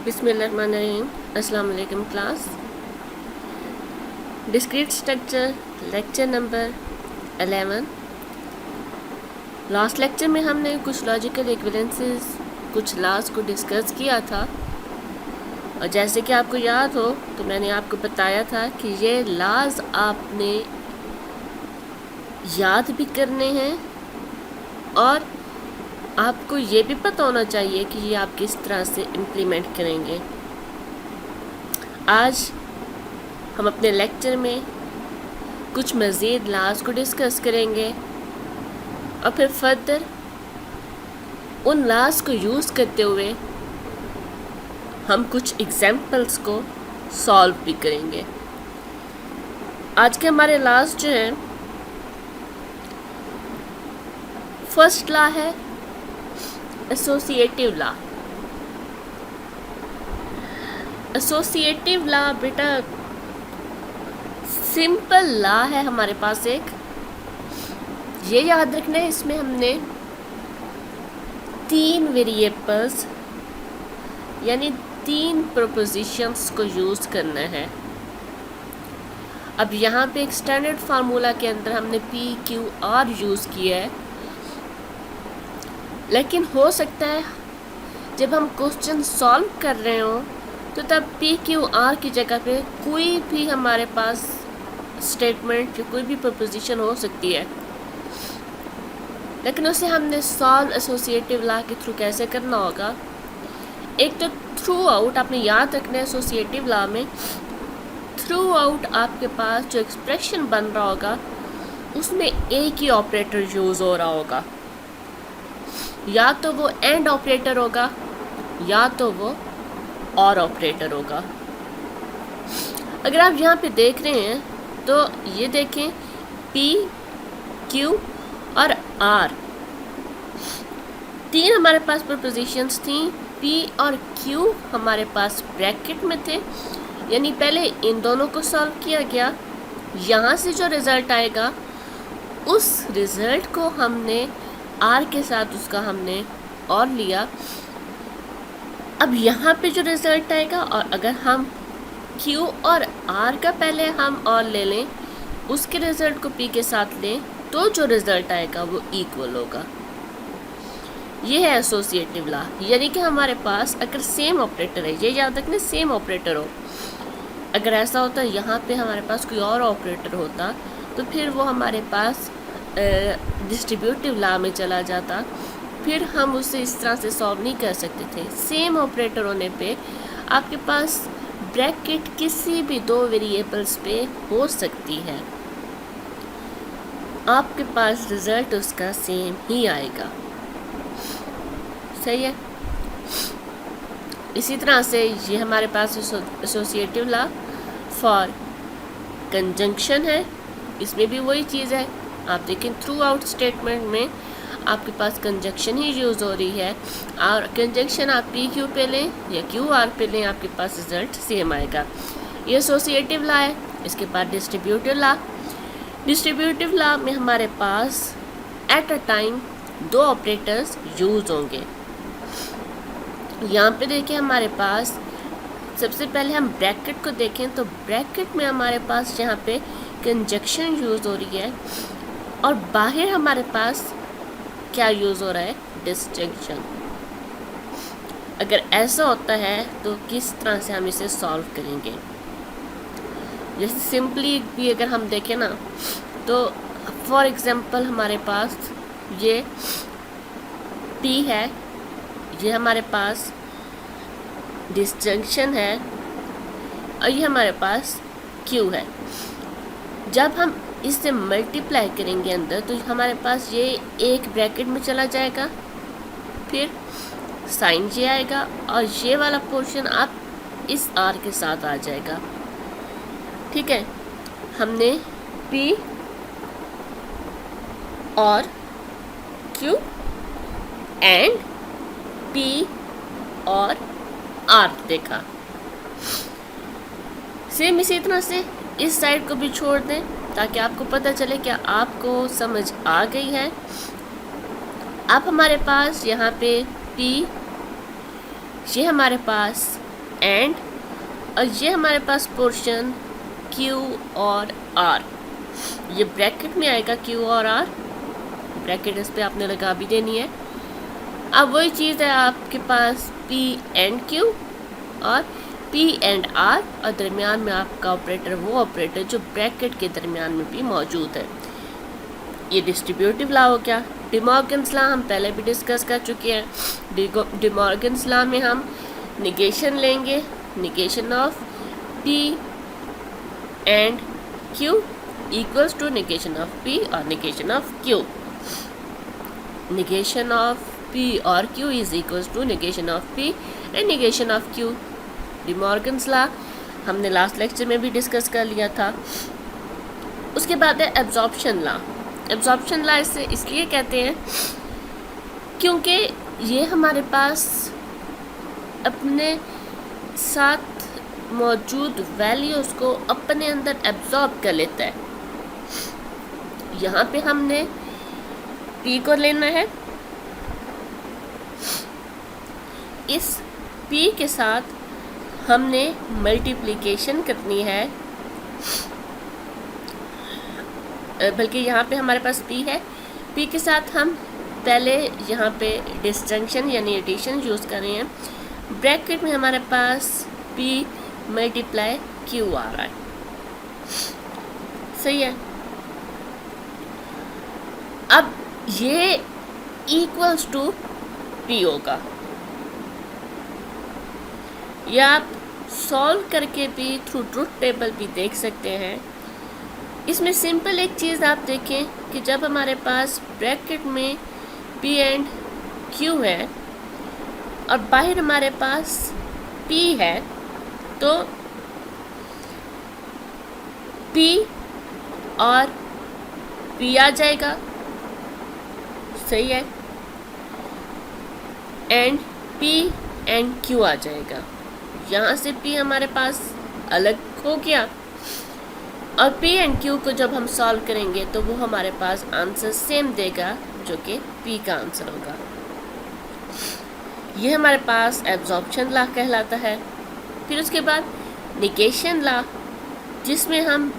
बिस्मिल्लाहिर्रहमानिर्रहीम। अस्सलाम वालेकुम class. Discrete structure lecture number 11। Last lecture में हमने कुछ लॉजिकल इक्विवेलेंसेस, कुछ लॉज को डिस्कस किया था और जैसे कि आपको याद हो तो मैंने आपको बताया था कि ये लॉज आपने याद भी करने हैं और आपको ये भी पता होना चाहिए कि ये आप किस तरह से इम्प्लीमेंट करेंगे। आज हम अपने लेक्चर में कुछ मज़ीद लॉज को डिस्कस करेंगे और फिर फर्दर उन लॉज को यूज़ करते हुए हम कुछ एग्जाम्पल्स को सॉल्व भी करेंगे। आज के हमारे लॉज जो हैं, फर्स्ट लॉ है एसोसिएटिव लॉ। एसोसिएटिव लॉ बेटा सिंपल लॉ है हमारे पास एक, ये याद रखना है। इसमें हमने 3 वेरिएबल्स यानी 3 प्रोपोजिशंस को यूज़ करना है। अब यहाँ पे एक स्टैंडर्ड फार्मूला के अंदर हमने पी क्यू आर यूज़ किया है, लेकिन हो सकता है जब हम क्वेश्चन सॉल्व कर रहे हो तो तब पी क्यू आर की जगह पे कोई भी हमारे पास स्टेटमेंट या कोई भी प्रपोजिशन हो सकती है, लेकिन उसे हमने सॉल्व एसोसिएटिव लॉ के थ्रू कैसे करना होगा। एक तो थ्रू आउट आपने याद रखना है, एसोसिएटिव लॉ में थ्रू आउट आपके पास जो एक्सप्रेशन बन रहा होगा उसमें एक ही ऑपरेटर यूज़ हो रहा होगा, या तो वो एंड ऑपरेटर होगा या तो वो और ऑपरेटर होगा। अगर आप यहाँ पे देख रहे हैं तो ये देखें P, Q और R 3 हमारे पास प्रपोजिशंस थी। P और Q हमारे पास ब्रैकेट में थे, यानी पहले इन दोनों को सॉल्व किया गया। यहाँ से जो रिज़ल्ट आएगा उस रिज़ल्ट को हमने R के साथ उसका हमने और लिया। अब यहाँ पे जो रिज़ल्ट आएगा और अगर हम Q और R का पहले हम और ले लें, उसके रिज़ल्ट को P के साथ लें, तो जो रिज़ल्ट आएगा वो इक्वल होगा। ये है एसोसिएटिव लॉ, यानी कि हमारे पास अगर सेम ऑपरेटर है, ये याद रखना सेम ऑपरेटर हो। अगर ऐसा होता यहाँ पे हमारे पास कोई और ऑपरेटर होता तो फिर वो हमारे पास डिस्ट्रीब्यूटिव लॉ में चला जाता, फिर हम उसे इस तरह से सॉल्व नहीं कर सकते थे। सेम ऑपरेटर होने पे आपके पास ब्रैकेट किसी भी 2 वेरिएबल्स पे हो सकती है, आपके पास रिजल्ट उसका सेम ही आएगा। सही है। इसी तरह से ये हमारे पास एसोसिएटिव लॉ फॉर कंजंक्शन है, इसमें भी वही चीज़ है। आप देखें थ्रू आउट स्टेटमेंट में आपके पास कंजंक्शन ही यूज़ हो रही है, और कंजंक्शन आप पी क्यू पे लें या क्यू आर पे लें, आपके पास रिजल्ट सेम आएगा। ये एसोसिएटिव लॉ है। इसके बाद डिस्ट्रीब्यूटिव लॉ। डिस्ट्रीब्यूटिव लॉ में हमारे पास at a time 2 operators use होंगे। यहाँ पे देखिए हमारे पास सबसे पहले हम ब्रैकेट को देखें तो ब्रैकेट में हमारे पास यहाँ पे कंजंक्शन यूज़ हो रही है और बाहर हमारे पास क्या यूज़ हो रहा है, डिस्जंक्शन। अगर ऐसा होता है तो किस तरह से हम इसे सॉल्व करेंगे। जैसे सिंपली भी अगर हम देखें ना तो फॉर एग्जांपल हमारे पास ये P है, ये हमारे पास डिस्जंक्शन है और ये हमारे पास Q है। जब हम इससे मल्टीप्लाई करेंगे अंदर तो हमारे पास ये एक ब्रैकेट में चला जाएगा, फिर साइन ये आएगा और ये वाला पोर्शन आप इस R के साथ आ जाएगा। ठीक है। हमने P और Q एंड P और R देखा। सेम इसी तरह से इस साइड को भी छोड़ दें ताकि आपको पता चले कि आपको समझ आ गई है। अब हमारे पास यहाँ पे P, ये हमारे पास एंड, और ये हमारे पास पोर्शन Q और R, ये ब्रैकेट में आएगा Q और R, ब्रैकेट इस पे आपने लगा भी देनी है। अब वही चीज़ है आपके पास P एंड Q और P एंड R, और दरमियान में आपका ऑपरेटर वो ऑपरेटर जो ब्रैकेट के दरमियान में भी मौजूद है। ये डिस्ट्रीब्यूटिव लॉ हो गया। डी मॉर्गन्स लॉ हम पहले भी डिस्कस कर चुके हैं। डी मॉर्गन्स लॉ में हम निगेशन लेंगे, negation of P and Q equals to negation of P और negation of Q। Negation of P और Q is equals to negation of P and negation of Q। De Morgan's law हमने last lecture में भी discuss कर लिया था। उसके बाद है एब्जॉर्प्शन लॉ। एब्जॉर्प्शन लॉ इसे इसलिए कहते हैं क्योंकि ये हमारे पास अपने साथ मौजूद वैल्यूज़ को अपने अंदर एब्जॉर्ब कर लेता है। यहाँ पे हमने P को लेना है, इस P के साथ हमने मल्टीप्लिकेशन करनी है, बल्कि यहाँ पे हमारे पास P है, P के साथ हम पहले यहाँ पे डिस्जंक्शन यानी एडिशन यूज़ कर रहे हैं। ब्रैकेट में हमारे पास P मल्टीप्लाई Q आ रहा है, सही है। अब ये इक्वल्स टू P होगा, या आप सॉल्व करके भी थ्रू ट्रुथ टेबल भी देख सकते हैं। इसमें सिंपल एक चीज़ आप देखें कि जब हमारे पास ब्रैकेट में P एंड Q है और बाहर हमारे पास P है, तो P और P आ जाएगा, सही है, एंड P एंड Q आ जाएगा। यहाँ से P हमारे पास अलग हो गया, और P एंड Q को जब हम सॉल्व करेंगे तो वो हमारे पास आंसर सेम देगा, जो कि P का आंसर होगा। ये हमारे पास एब्जॉर्प्शन लॉ कहलाता है। फिर उसके बाद निगेशन लॉ, जिसमें हम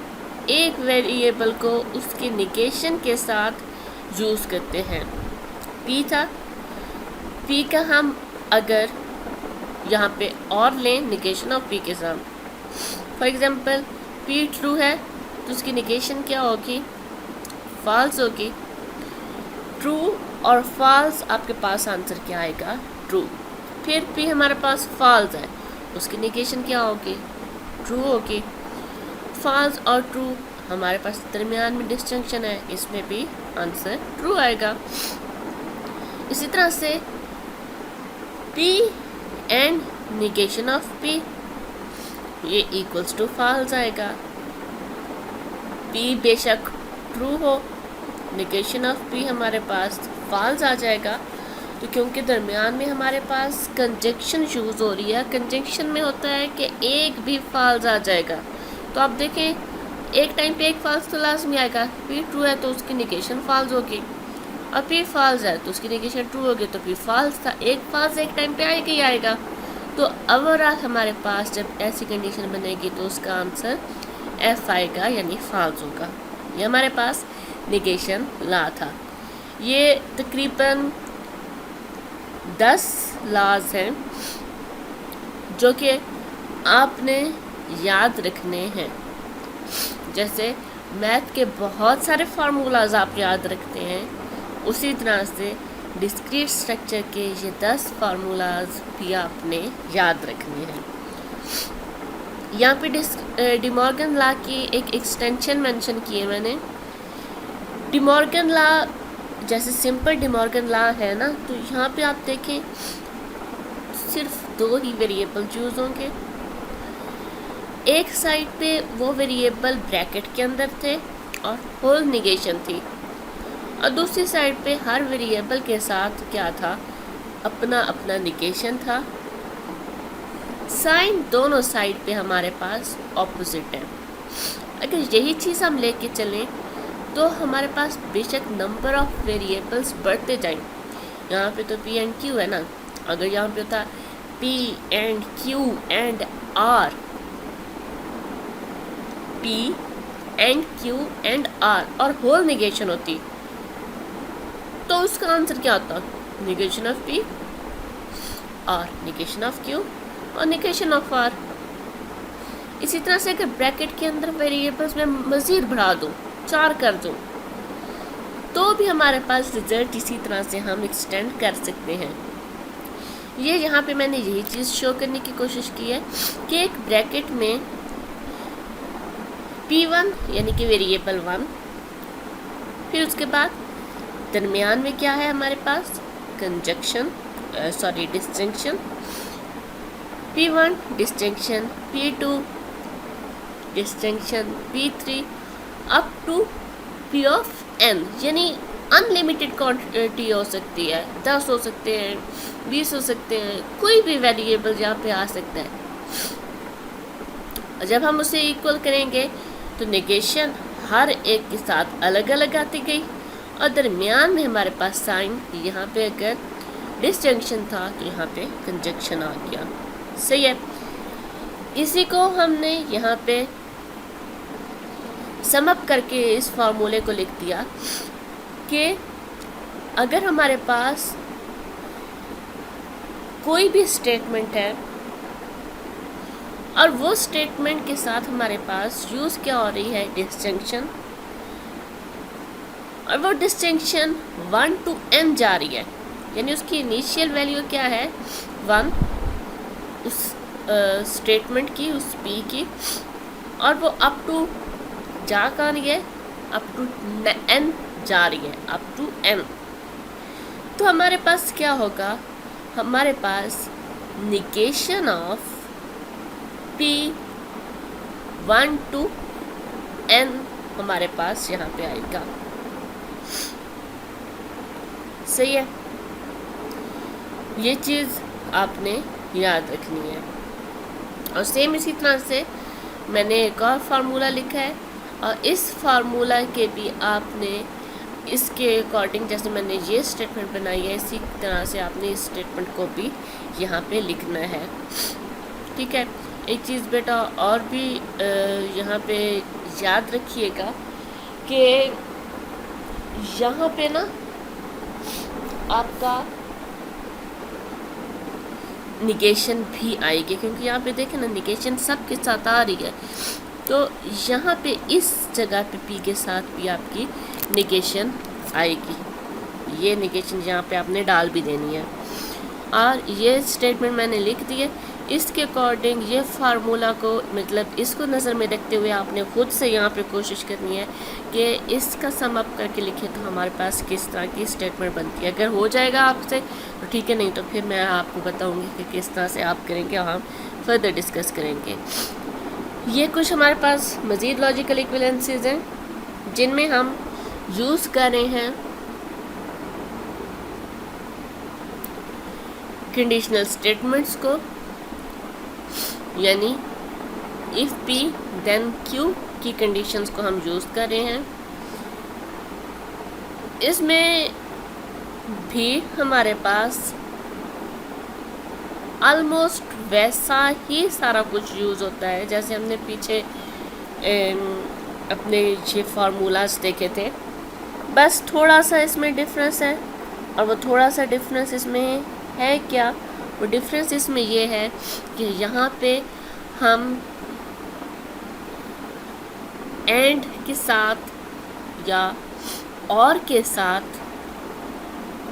एक वेरिएबल को उसके निगेशन के साथ यूज़ करते हैं। P था, P का हम अगर यहाँ पे और लें निगेशन ऑफ P के साथ, फॉर एग्जांपल P ट्रू है तो उसकी निगेशन क्या होगी, फॉल्स होगी। ट्रू और फॉल्स आपके पास आंसर क्या आएगा, ट्रू। फिर P हमारे पास फॉल्स है, उसकी निगेशन क्या होगी, ट्रू होगी। फॉल्स और ट्रू हमारे पास दरमियान में डिस्टिंक्शन है, इसमें भी आंसर ट्रू आएगा। इसी तरह से P and negation of P, ये इक्वल्स टू फॉल्स आएगा। P बेशक ट्रू हो, निगेशन ऑफ P हमारे पास फॉल्स आ जाएगा। तो क्योंकि दरमियान में हमारे पास कंजंक्शन यूज़ हो रही है, कंजंक्शन में होता है कि एक भी फॉल्स आ जाएगा। तो आप देखें एक टाइम पे एक फॉल्स तो लाजमी आएगा। P ट्रू है तो उसकी निगेशन फॉल्स होगी, और P फॉल्स है तो उसकी निगेशन ट्रू होगी। तो P फॉल्स था, एक फॉल्स एक टाइम पे आएगा ही आएगा। तो ओवरऑल हमारे पास जब ऐसी कंडीशन बनेगी तो उसका आंसर F आएगा, यानी फॉल्स होगा। ये हमारे पास निगेशन लॉ था। ये तकरीबन 10 लॉज हैं जो कि आपने याद रखने हैं। जैसे मैथ के बहुत सारे फार्मूलाज आप याद रखते हैं, उसी तरह से डिस्क्रीट स्ट्रक्चर के ये 10 फार्मूलाज भी आपने याद रखने हैं। यहाँ पे डी मॉर्गन लॉ की एक एक्सटेंशन मेंशन की है मैंने। डी मॉर्गन लॉ जैसे सिंपल डी मॉर्गन लॉ है ना, तो यहाँ पे आप देखें सिर्फ 2 ही वेरिएबल यूज़ होंगे। एक साइड पे वो वेरिएबल ब्रैकेट के अंदर थे और होल निगेशन थी, और दूसरी साइड पे हर वेरिएबल के साथ क्या था, अपना अपना निगेशन था। साइन दोनों साइड पे हमारे पास ऑपोजिट है। अगर यही चीज़ हम लेके चलें तो हमारे पास बेशक नंबर ऑफ वेरिएबल्स बढ़ते जाएं। यहाँ पे तो P एंड Q है ना, अगर यहाँ पे होता P and Q and R, P and Q and R और होल निगेशन होती, तो उसका आंसर क्या होता? निगेशन ऑफ P और निगेशन ऑफ Q और निगेशन ऑफ R। इसी तरह से अगर ब्रैकेट के अंदर वेरिएबल्स में मज़ीद बढ़ा दूँ, 4 कर दूँ, तो भी हमारे पास रिजल्ट इसी तरह से हम एक्सटेंड कर सकते हैं। ये यहाँ पे मैंने यही चीज़ शो करने की कोशिश की है कि एक ब्रैकेट में P1 यानी कि वेरिएबल 1, फिर उसके बाद दरमियान में क्या है हमारे पास? Conjunction distinction, P1 distinction, P2 distinction, P3 up to P of n, यानी अनलिमिटेड क्वांटिटी हो सकती है, 10 हो सकते हैं, 20 हो सकते हैं, कोई भी वेरिएबल यहाँ पे आ सकता है। जब हम उसे इक्वल करेंगे तो नेगेशन हर एक के साथ अलग अलग आती गई और दरमियान में हमारे पास साइन, यहाँ पे अगर डिस्जंक्शन था तो यहाँ पे कंजक्शन आ गया। सही है। इसी को हमने यहाँ पे सम अप करके इस फार्मूले को लिख दिया कि अगर हमारे पास कोई भी स्टेटमेंट है और वो स्टेटमेंट के साथ हमारे पास यूज़ क्या हो रही है? डिस्टिंक्शन, और वो डिस्टिंक्शन 1 to n जा रही है, यानी उसकी इनिशियल वैल्यू क्या है? 1 उस स्टेटमेंट की, उस p की, और वो अप टू जा कहाँ रही है? अप टू n जा रही है, अप टू n। तो हमारे पास क्या होगा? हमारे पास negation of P1 to n हमारे पास यहाँ पे आएगा। सही है। ये चीज़ आपने याद रखनी है। और सेम इसी तरह से मैंने एक और फार्मूला लिखा है, और इस फार्मूला के भी आपने इसके अकॉर्डिंग, जैसे मैंने ये स्टेटमेंट बनाई है, इसी तरह से आपने इस स्टेटमेंट को भी यहाँ पे लिखना है। ठीक है। एक चीज़ बेटा और भी यहाँ पे याद रखिएगा कि यहाँ पे ना आपका निगेशन भी आएगी, क्योंकि यहाँ पे देखें ना निगेशन सब के साथ आ रही है, तो यहाँ पे इस जगह पे P के साथ भी आपकी निगेशन आएगी। ये निगेशन यहाँ पे आपने डाल भी देनी है। और ये स्टेटमेंट मैंने लिख दिए। इसके अकॉर्डिंग ये फार्मूला को, मतलब इसको नज़र में रखते हुए आपने ख़ुद से यहाँ पे कोशिश करनी है कि इसका सम अप करके लिखे तो हमारे पास किस तरह की स्टेटमेंट बनती है। अगर हो जाएगा आपसे तो ठीक है, नहीं तो फिर मैं आपको बताऊँगी कि किस तरह से आप करेंगे और हम फर्दर डिस्कस करेंगे। ये कुछ हमारे पास मज़ीद लॉजिकल इक्विवेलेंसेस हैं जिनमें हम यूज़ कर रहे हैं कंडीशनल स्टेटमेंट्स को, यानी इफ़ P देन Q की कंडीशंस को हम यूज़ कर रहे हैं। इसमें भी हमारे पास ऑलमोस्ट वैसा ही सारा कुछ यूज़ होता है जैसे हमने पीछे अपने ये फार्मूलाज देखे थे, बस थोड़ा सा इसमें डिफरेंस है। और वो थोड़ा सा डिफरेंस इसमें है क्या? वो डिफरेंस इसमें ये है कि यहाँ पे हम एंड के साथ या और के साथ,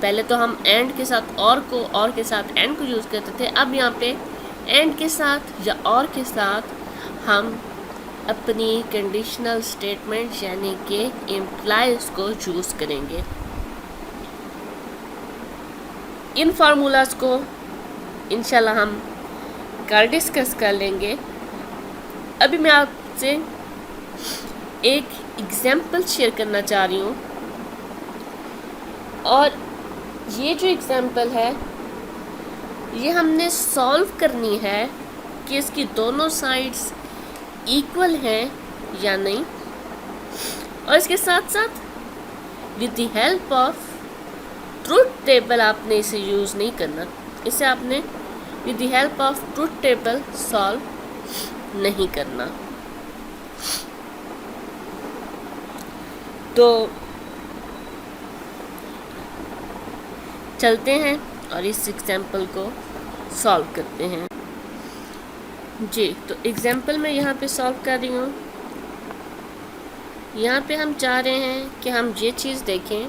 पहले तो हम एंड के साथ और के साथ एंड को यूज़ करते थे, अब यहाँ पे एंड के साथ या और के साथ हम अपनी कंडीशनल स्टेटमेंट यानी कि इम्प्लाइज को यूज़ करेंगे। इन फार्मूलाज को इंशाल्लाह हम कल डिस्कस कर लेंगे। अभी मैं आपसे एक एग्जाम्पल शेयर करना चाह रही हूँ, और ये जो एग्जाम्पल है ये हमने सॉल्व करनी है कि इसकी दोनों साइड्स इक्वल हैं या नहीं, और इसके साथ साथ with the help of truth table आपने इसे यूज़ नहीं करना, इसे आपने with the help of truth table solve नहीं करना। तो चलते हैं और इस एग्जाम्पल को सॉल्व करते हैं जी। तो एग्जाम्पल मैं यहाँ पे सॉल्व कर रही हूँ। यहाँ पे हम चाह रहे हैं कि हम ये चीज़ देखें,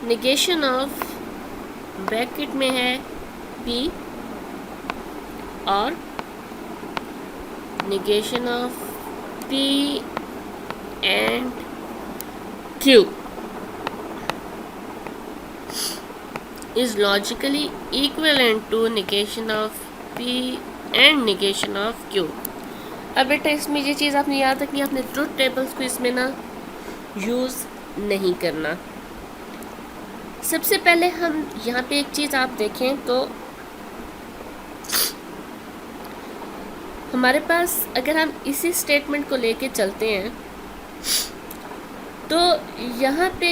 निगेशन ऑफ ब्रैकेट में है P और negation of P and Q is logically equivalent to negation of P and negation of Q। अब बेटा इसमें ये चीज़ आपने याद रखनी है, आपने ट्रुथ टेबल्स को इसमें ना यूज़ नहीं करना। सबसे पहले हम यहाँ पे एक चीज़ आप देखें तो हमारे पास अगर हम इसी स्टेटमेंट को लेके चलते हैं तो यहाँ पे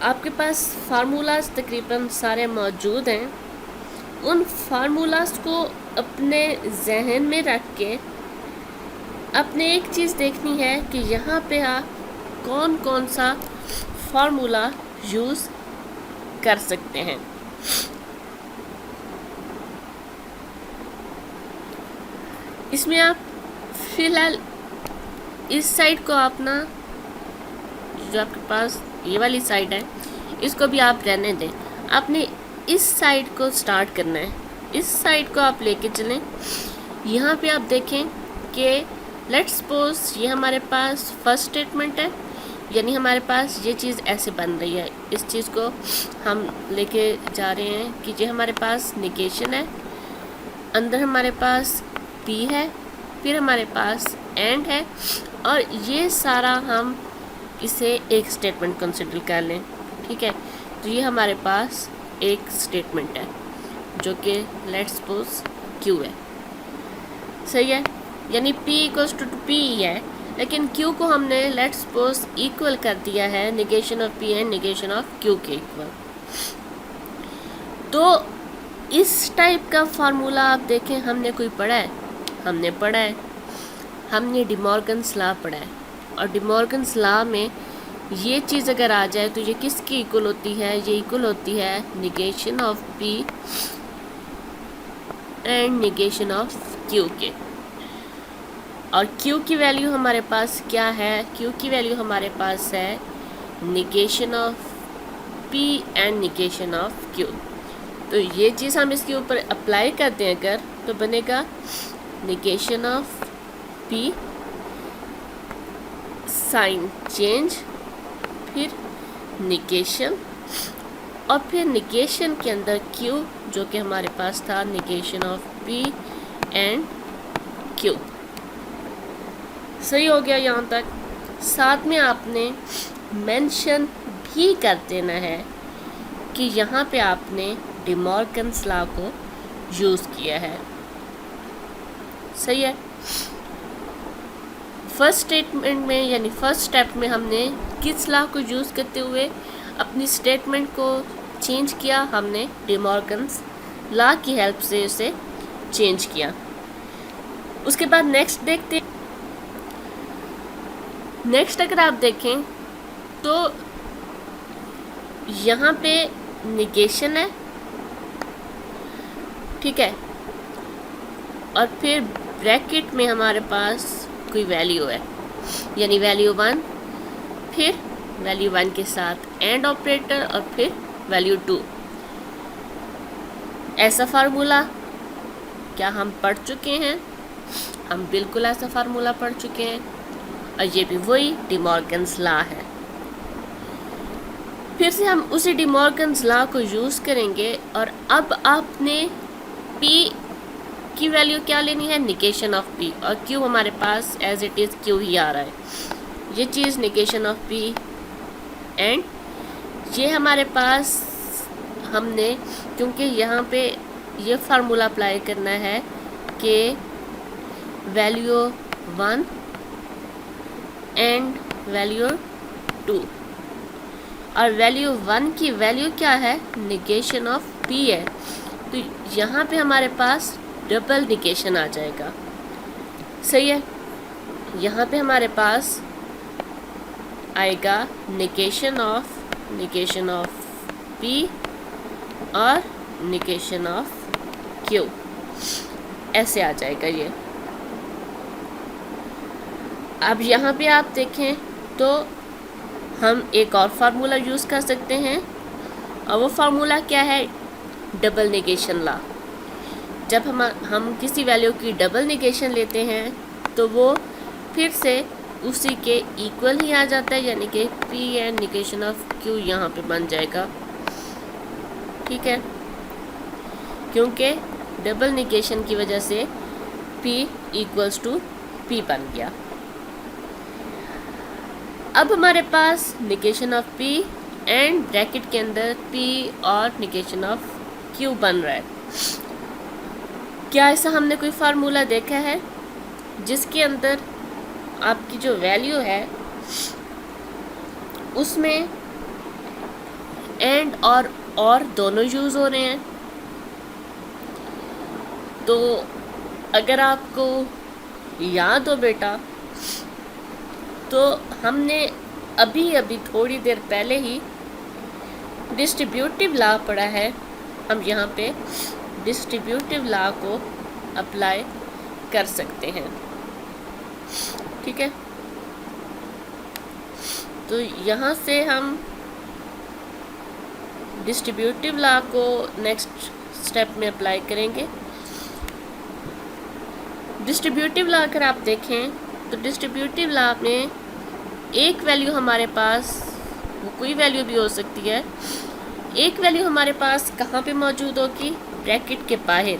आपके पास फार्मूलाज तकरीबन सारे मौजूद हैं। उन फार्मूलाज को अपने जहन में रख के अपने एक चीज़ देखनी है कि यहाँ पे आप कौन कौन सा फार्मूला यूज़ कर सकते हैं। इसमें आप फिलहाल इस साइड को आप ना, जो आपके पास ये वाली साइड है, इसको भी आप रहने दें। आपने इस साइड को स्टार्ट करना है, इस साइड को आप लेके चलें। यहाँ पे आप देखें कि लेट्स सपोज ये हमारे पास फर्स्ट स्टेटमेंट है, यानी हमारे पास ये चीज़ ऐसे बन रही है। इस चीज़ को हम लेके जा रहे हैं कि ये हमारे पास निगेशन है, अंदर हमारे पास P है, फिर हमारे पास एंड है, और ये सारा हम इसे एक स्टेटमेंट कंसिडर कर लें। ठीक है, तो ये हमारे पास एक स्टेटमेंट है जो कि लेट्स सपोज Q है। सही है, यानी P इक्वल्स टू P है, लेकिन Q को हमने लेट्स सपोज इक्वल कर दिया है negation of P and negation of Q के इक्वल। तो इस टाइप का फार्मूला आप देखें, हमने कोई पढ़ा है? हमने पढ़ा है, हमने डिमॉर्गन्स लॉ पढ़ा है। और डिमॉर्गन्स लॉ में ये चीज़ अगर आ जाए तो ये किसकी इक्वल होती है? ये इक्वल होती है negation of P and negation of Q के। और Q की वैल्यू हमारे पास क्या है? Q की वैल्यू हमारे पास है negation of P and negation of Q। तो ये चीज़ हम इसके ऊपर अप्लाई करते हैं अगर, तो बनेगा negation of P sign change, फिर निगेशन, और फिर निगेशन के अंदर Q जो कि हमारे पास था negation of P and Q। सही हो गया यहाँ तक। साथ में आपने मेंशन भी कर देना है कि यहाँ पे आपने डिमॉर्गन्स लॉ को यूज़ किया है। सही है, फर्स्ट स्टेटमेंट में यानी फर्स्ट स्टेप में हमने किस लॉ को यूज़ करते हुए अपनी स्टेटमेंट को चेंज किया? हमने डिमॉर्गन्स लॉ की हेल्प से उसे चेंज किया। उसके बाद नेक्स्ट देखते, नेक्स्ट अगर आप देखें तो यहाँ पे निगेशन है, ठीक है, और फिर ब्रैकेट में हमारे पास कोई वैल्यू है, यानी वैल्यू 1, फिर वैल्यू 1 के साथ एंड ऑपरेटर, और फिर वैल्यू 2। ऐसा फार्मूला क्या हम पढ़ चुके हैं? हम बिल्कुल ऐसा फार्मूला पढ़ चुके हैं, और ये भी वही डिमॉर्गन्स लॉ है। फिर से हम उसी डिमॉर्गन्स लॉ को यूज़ करेंगे, और अब आपने P की वैल्यू क्या लेनी है? निगेशन ऑफ P, और Q हमारे पास एज इट इज़ Q ही आ रहा है। ये चीज़ निगेशन ऑफ P एंड ये हमारे पास हमने, क्योंकि यहाँ पे ये फार्मूला अप्लाई करना है कि वैल्यू 1 एंड वैल्यू 2, और वैल्यू 1 की वैल्यू क्या है? निगेशन ऑफ P है। तो यहाँ पे हमारे पास डबल निगेशन आ जाएगा। सही है, यहाँ पे हमारे पास आएगा निगेशन ऑफ P और निगेशन ऑफ Q, ऐसे आ जाएगा ये। अब यहाँ पे आप देखें तो हम एक और फार्मूला यूज़ कर सकते हैं, और वो फार्मूला क्या है, डबल निगेशन लॉ। जब हम किसी वैल्यू की डबल निगेशन लेते हैं तो वो फिर से उसी के इक्वल ही आ जाता है, यानी कि P and negation of Q यहाँ पे बन जाएगा। ठीक है, क्योंकि डबल निगेशन की वजह से P इक्वल्स टू P बन गया। अब हमारे पास negation of P and bracket के अंदर P और निगेशन ऑफ Q बन रहा है। क्या ऐसा हमने कोई फार्मूला देखा है जिसके अंदर आपकी जो वैल्यू है उसमें एंड और दोनों यूज़ हो रहे हैं? तो अगर आपको याद हो बेटा, तो हमने अभी थोड़ी देर पहले ही डिस्ट्रीब्यूटिव लॉ पढ़ा है। हम यहाँ पे डिस्ट्रीब्यूटिव लॉ को अप्लाई कर सकते हैं। ठीक है, तो यहाँ से हम डिस्ट्रीब्यूटिव लॉ को नेक्स्ट स्टेप में अप्लाई करेंगे। डिस्ट्रीब्यूटिव लॉ अगर आप देखें तो डिस्ट्रीब्यूटिव लॉ में एक वैल्यू हमारे पास, वो कोई वैल्यू भी हो सकती है, एक वैल्यू हमारे पास कहाँ पे मौजूद होगी, ब्रैकेट के बाहर,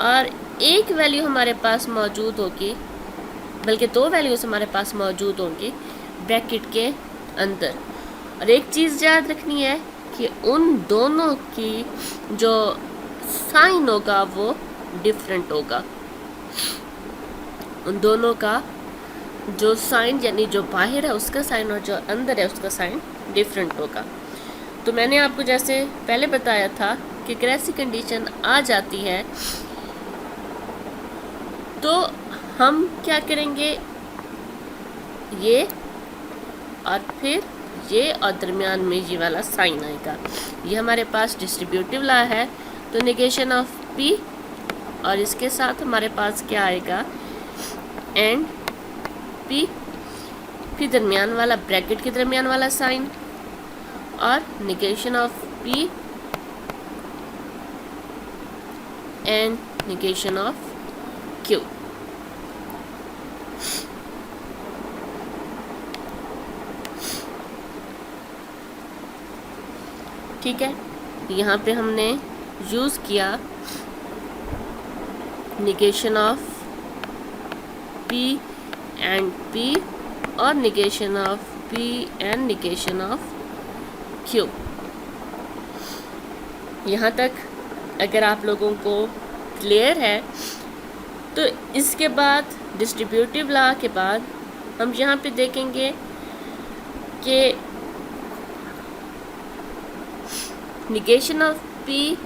और एक वैल्यू हमारे पास मौजूद होगी, बल्कि दो वैल्यूज़ हमारे पास मौजूद होंगी ब्रैकेट के अंदर। और एक चीज़ याद रखनी है कि उन दोनों की जो साइन होगा वो डिफरेंट होगा। उन दोनों का जो साइन, यानी जो बाहर है उसका साइन और जो अंदर है उसका साइन डिफरेंट होगा। तो मैंने आपको जैसे पहले बताया था कि अगर ऐसी कंडीशन आ जाती है तो हम क्या करेंगे, ये और फिर ये और दरमियान में ये वाला साइन आएगा। ये हमारे पास डिस्ट्रीब्यूटिव लॉ है, तो निगेशन ऑफ P, और इसके साथ हमारे पास क्या आएगा, एंड P, फिर दरमियान वाला ब्रैकेट के दरमियान वाला साइन, और negation of P and negation of Q। ठीक है, यहाँ पे हमने यूज़ किया negation of P and P और negation of P and negation of Q। यहाँ तक अगर आप लोगों को क्लियर है, तो इसके बाद डिस्ट्रीब्यूटिव लॉ के बाद हम यहाँ पे देखेंगे कि negation of P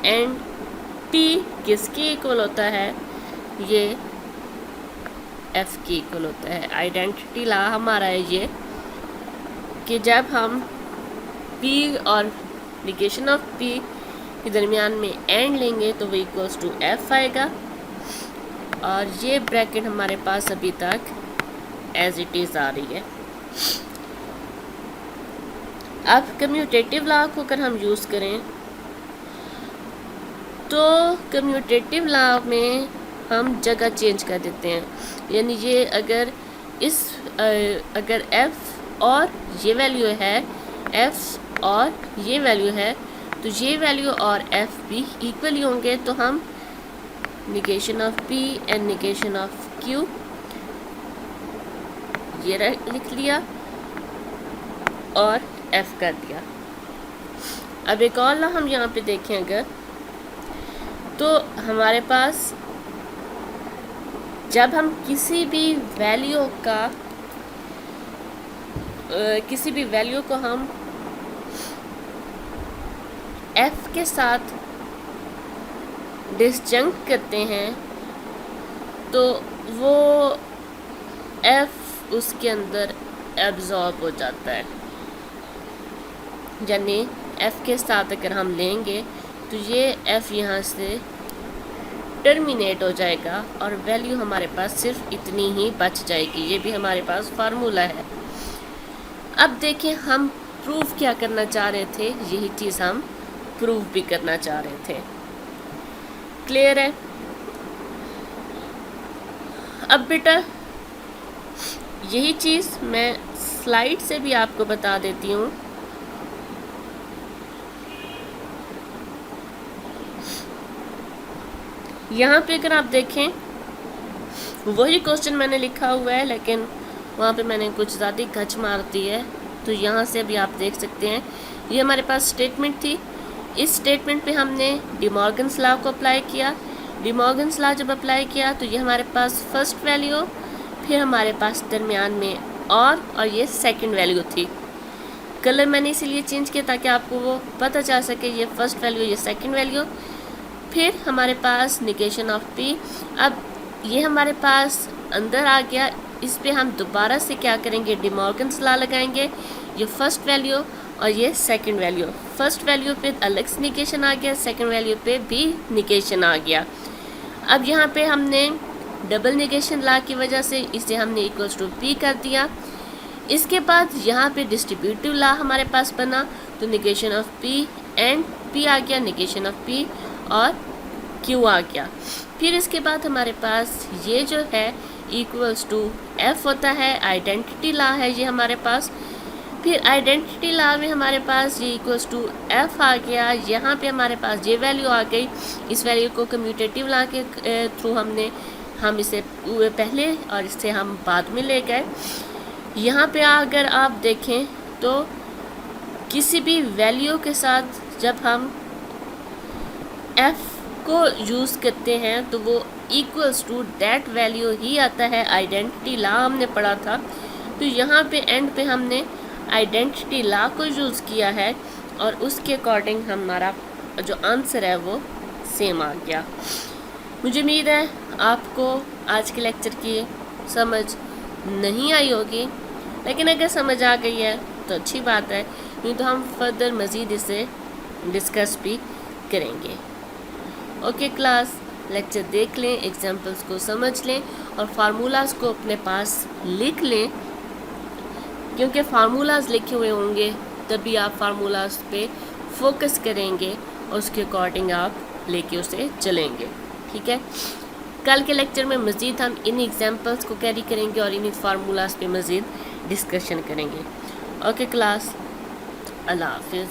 and T किसके इक्वल होता है, ये F के इक्वल होता है। आइडेंटिटी लॉ हमारा है ये कि जब हम P और निगेशन ऑफ P के दरमियान में एंड लेंगे तो वो इक्वल्स टू F आएगा, और ये ब्रैकेट हमारे पास अभी तक एज इट इज़ आ रही है। अब कम्यूटेटिव लॉ को अगर हम यूज़ करें तो कम्यूटेटिव लॉ में हम जगह चेंज कर देते हैं, यानी ये अगर F और ये वैल्यू है, F और ये वैल्यू है, तो ये वैल्यू और F भी इक्वल ही होंगे, तो हम negation of P and negation of Q ये लिख लिया और F कर दिया। अब एक और लॉ हम यहाँ पे देखें अगर, तो हमारे पास जब हम किसी भी वैल्यू को हम F के साथ डिसजंक्ट करते हैं तो वो f उसके अंदर एब्जॉर्ब हो जाता है, यानी f के साथ अगर हम लेंगे तो ये f यहाँ से टर्मिनेट हो जाएगा और वैल्यू हमारे पास सिर्फ इतनी ही बच जाएगी। ये भी हमारे पास फार्मूला है। अब देखें हम प्रूव क्या करना चाह रहे थे, यही चीज़ हम प्रूव भी करना चाह रहे थे। क्लियर है? अब बेटा यही चीज़ मैं स्लाइड से भी आपको बता देती हूँ। यहाँ पे अगर आप देखें वही क्वेश्चन मैंने लिखा हुआ है, लेकिन वहाँ पे मैंने कुछ ज़्यादा खच मार दी है, तो यहाँ से भी आप देख सकते हैं। ये हमारे पास स्टेटमेंट थी। इस स्टेटमेंट पे हमने डी मॉर्गन्स लॉ को अप्लाई किया। डी मॉर्गन्स लॉ जब अप्लाई किया तो ये हमारे पास फर्स्ट वैल्यू, फिर हमारे पास दरमियान में और ये सेकंड वैल्यू थी। कलर मैंने इसीलिए चेंज किया ताकि आपको वो पता चल सके, ये फर्स्ट वैल्यू, ये सेकंड वैल्यू। फिर हमारे पास निगेशन ऑफ पी। अब ये हमारे पास अंदर आ गया। इस पे हम दोबारा से क्या करेंगे, डी मॉर्गन्स लॉ लगाएंगे। ये फर्स्ट वैल्यू और ये सेकंड वैल्यू, फर्स्ट वैल्यू पे अलग से निगेशन आ गया, सेकंड वैल्यू पे भी निगेशन आ गया। अब यहाँ पे हमने डबल निगेशन लॉ की वजह से इसे हमने इक्वल्स टू पी कर दिया। इसके बाद यहाँ पे डिस्ट्रीब्यूटिव लॉ हमारे पास बना, तो negation of P and P आ गया, निगेशन ऑफ पी और क्यू आ गया। फिर इसके बाद हमारे पास ये जो है इक्वल्स टू एफ होता है, आइडेंटिटी लॉ है ये हमारे पास। फिर आइडेंटिटी लॉ में हमारे पास ये इक्वल्स टू एफ आ गया। यहाँ पे हमारे पास ये वैल्यू आ गई। इस वैल्यू को कम्यूटेटिव लॉ के थ्रू हम इसे पहले और इससे हम बाद में ले गए। यहाँ पे अगर आप देखें तो किसी भी वैल्यू के साथ जब हम f को यूज़ करते हैं तो वो इक्वल्स टू दैट वैल्यू ही आता है। आइडेंटिटी लॉ हमने पढ़ा था, तो यहाँ पे एंड पे हमने आइडेंटिटी लॉ को यूज़ किया है और उसके अकॉर्डिंग हमारा जो आंसर है वो सेम आ गया। मुझे उम्मीद है आपको आज के लेक्चर की समझ नहीं आई होगी, लेकिन अगर समझ आ गई है तो अच्छी बात है, नहीं तो हम फर्दर मज़ीद इसे डिस्कस भी करेंगे। ओके क्लास, लेक्चर देख लें, एग्जाम्पल्स को समझ लें और फार्मूलाज को अपने पास लिख लें, क्योंकि फार्मूलाज लिखे हुए होंगे तभी आप फार्मूलाज पे फोकस करेंगे और उसके अकॉर्डिंग आप लेके उसे चलेंगे। ठीक है, कल के लेक्चर में मज़ीद हम इन एग्जाम्पल्स को कैरी करेंगे और इन फार्मूलाज पे मज़ीद डिस्कशन करेंगे। ओके क्लास, अल्लाह हाफिज़।